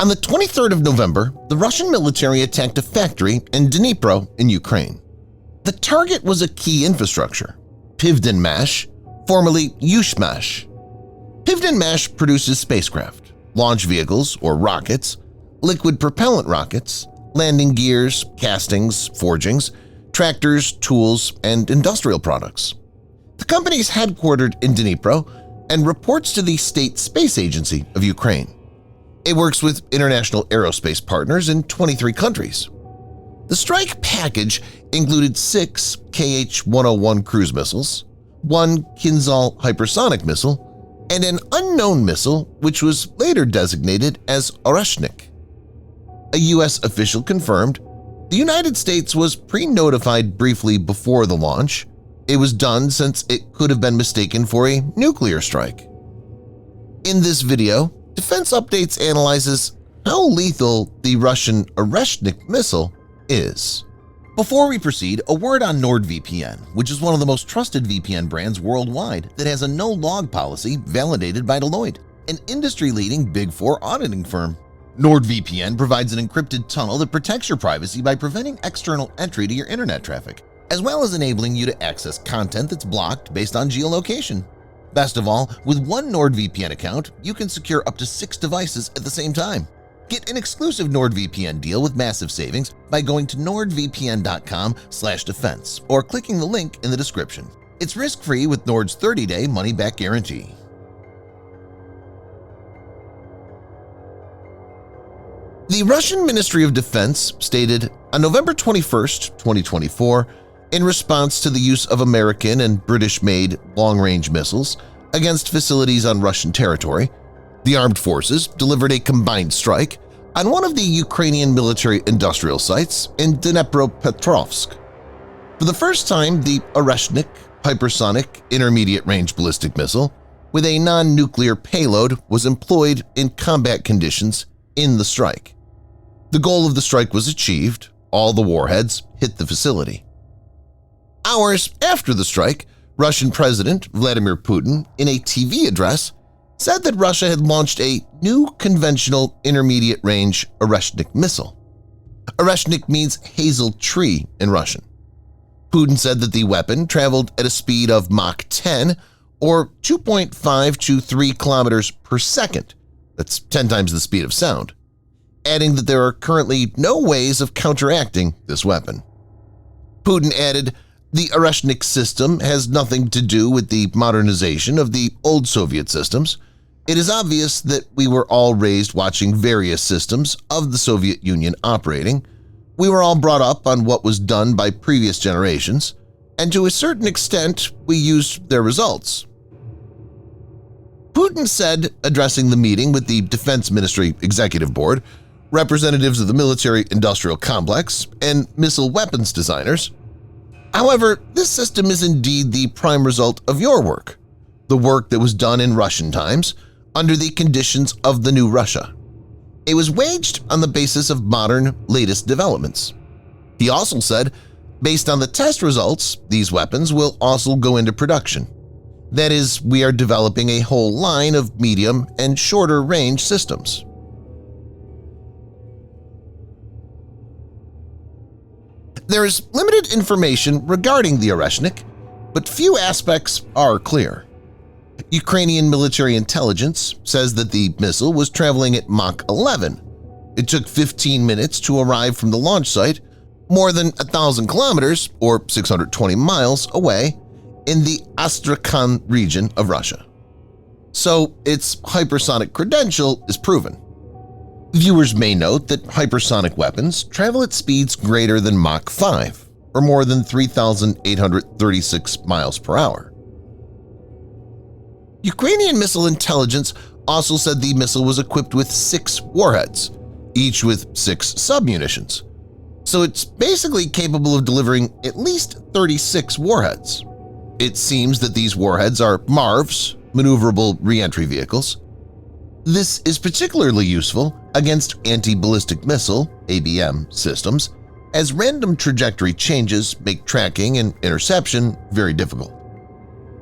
On the 23rd of November, the Russian military attacked a factory in Dnipro in Ukraine. The target was a key infrastructure, Pivdenmash, formerly Yuzhmash. Pivdenmash produces spacecraft, launch vehicles or rockets, liquid-propellant rockets, landing gears, castings, forgings, tractors, tools, and industrial products. The company is headquartered in Dnipro and reports to the State Space Agency of Ukraine. It works with international aerospace partners in 23 countries. The strike package included 6 Kh-101 cruise missiles, 1 Kinzhal hypersonic missile, and an unknown missile which was later designated as Oreshnik. A U.S. official confirmed the United States was pre-notified briefly before the launch. It was done since it could have been mistaken for a nuclear strike. In this video, Defense Updates analyzes how lethal the Russian Oreshnik missile is. Before we proceed, a word on NordVPN, which is one of the most trusted VPN brands worldwide that has a no-log policy validated by Deloitte, an industry-leading Big Four auditing firm. NordVPN provides an encrypted tunnel that protects your privacy by preventing external entry to your internet traffic, as well as enabling you to access content that's blocked based on geolocation. Best of all, with one NordVPN account, you can secure up to 6 devices at the same time. Get an exclusive NordVPN deal with massive savings by going to nordvpn.com/defense or clicking the link in the description. It's risk-free with Nord's 30-day money-back guarantee. The Russian Ministry of Defense stated on November 21, 2024, in response to the use of American and British-made long-range missiles against facilities on Russian territory, the armed forces delivered a combined strike on one of the Ukrainian military-industrial sites in Dnipropetrovsk. For the first time, the Oreshnik hypersonic intermediate-range ballistic missile with a non-nuclear payload was employed in combat conditions in the strike. The goal of the strike was achieved. All the warheads hit the facility. Hours after the strike, Russian President Vladimir Putin, in a TV address, said that Russia had launched a new conventional intermediate-range Oreshnik missile. Oreshnik means hazel tree in Russian. Putin said that the weapon traveled at a speed of Mach 10 or 2.5 to 3 kilometers per second. That's 10 times the speed of sound, adding that there are currently no ways of counteracting this weapon. Putin added, "The Oreshnik system has nothing to do with the modernization of the old Soviet systems. It is obvious that we were all raised watching various systems of the Soviet Union operating. We were all brought up on what was done by previous generations, and to a certain extent we used their results." Putin said, addressing the meeting with the Defense Ministry Executive Board, representatives of the military-industrial complex, and missile weapons designers, "However, this system is indeed the prime result of your work, the work that was done in Russian times under the conditions of the new Russia. It was waged on the basis of modern, latest developments." He also said, "Based on the test results, these weapons will also go into production. That is, we are developing a whole line of medium and shorter range systems." There is limited information regarding the Oreshnik, but few aspects are clear. Ukrainian military intelligence says that the missile was traveling at Mach 11. It took 15 minutes to arrive from the launch site, more than 1,000 kilometers or 620 miles away in the Astrakhan region of Russia. So its hypersonic credential is proven. Viewers may note that hypersonic weapons travel at speeds greater than Mach 5, or more than 3,836 miles per hour. Ukrainian missile intelligence also said the missile was equipped with 6 warheads, each with 6 submunitions. So it's basically capable of delivering at least 36 warheads. It seems that these warheads are MARVs, maneuverable reentry vehicles. This is particularly useful against anti-ballistic missile (ABM) systems, as random trajectory changes make tracking and interception very difficult.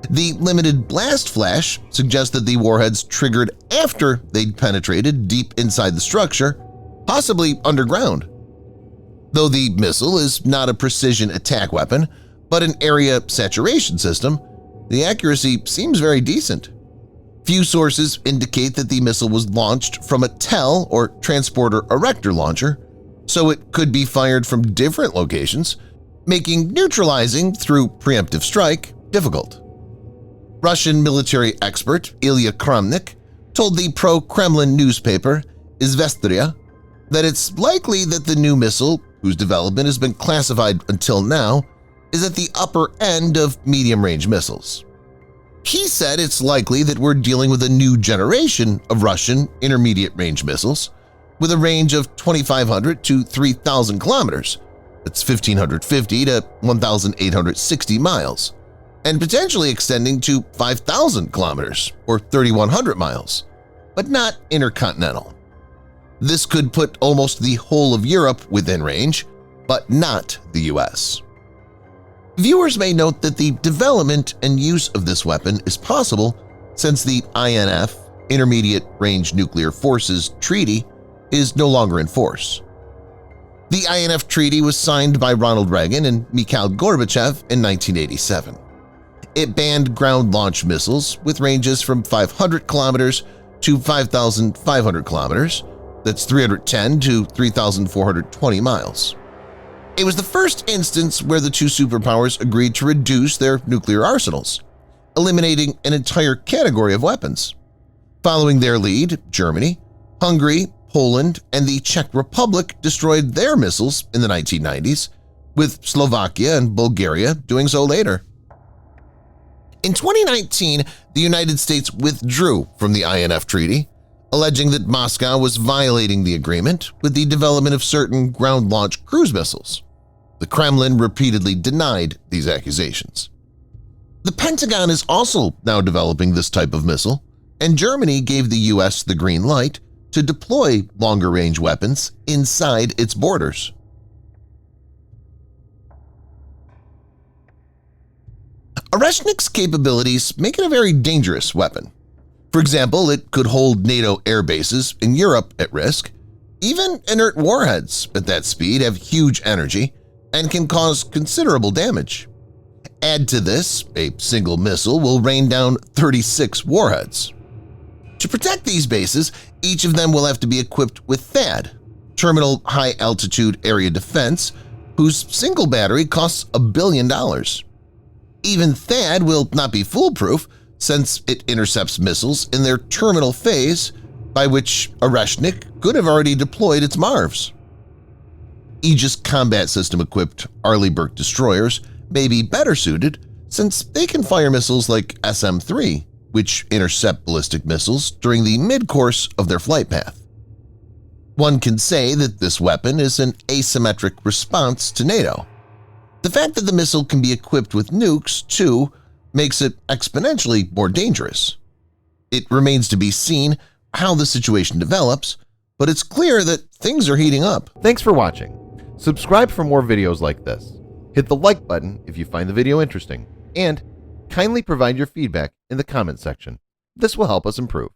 The limited blast flash suggests that the warheads triggered after they'd penetrated deep inside the structure, possibly underground. Though the missile is not a precision attack weapon, but an area saturation system, the accuracy seems very decent. Few sources indicate that the missile was launched from a TEL or transporter erector launcher, so it could be fired from different locations, making neutralizing through preemptive strike difficult. Russian military expert Ilya Kramnik told the pro-Kremlin newspaper Izvestia that it's likely that the new missile, whose development has been classified until now, is at the upper end of medium-range missiles. He said it's likely that we're dealing with a new generation of Russian intermediate-range missiles with a range of 2,500 to 3,000 kilometers, that's 1,550 to 1,860 miles, and potentially extending to 5,000 kilometers or 3,100 miles, but not intercontinental. This could put almost the whole of Europe within range, but not the US. Viewers may note that the development and use of this weapon is possible since the INF, Intermediate Range Nuclear Forces Treaty, is no longer in force. The INF Treaty was signed by Ronald Reagan and Mikhail Gorbachev in 1987. It banned ground-launched missiles with ranges from 500 kilometers to 5,500 kilometers, that's 310 to 3,420 miles. It was the first instance where the two superpowers agreed to reduce their nuclear arsenals, eliminating an entire category of weapons. Following their lead, Germany, Hungary, Poland, and the Czech Republic destroyed their missiles in the 1990s, with Slovakia and Bulgaria doing so later. In 2019, the United States withdrew from the INF Treaty, alleging that Moscow was violating the agreement with the development of certain ground-launched cruise missiles. The Kremlin repeatedly denied these accusations. The Pentagon is also now developing this type of missile, and Germany gave the U.S. the green light to deploy longer-range weapons inside its borders. Oreshnik's capabilities make it a very dangerous weapon. For example, it could hold NATO air bases in Europe at risk. Even inert warheads at that speed have huge energy and can cause considerable damage. Add to this, a single missile will rain down 36 warheads. To protect these bases, each of them will have to be equipped with THAAD, Terminal High Altitude Area Defense, whose single battery costs $1 billion. Even THAAD will not be foolproof since it intercepts missiles in their terminal phase, by which Oreshnik could have already deployed its MARVs. Aegis Combat System-equipped Arleigh destroyers may be better suited since they can fire missiles like SM-3, which intercept ballistic missiles during the mid-course of their flight path. One can say that this weapon is an asymmetric response to NATO. The fact that the missile can be equipped with nukes, too, makes it exponentially more dangerous. It remains to be seen how the situation develops, but it's clear that things are heating up. Thanks for watching. Subscribe for more videos like this. Hit the like button if you find the video interesting, and kindly provide your feedback in the comment section. This will help us improve.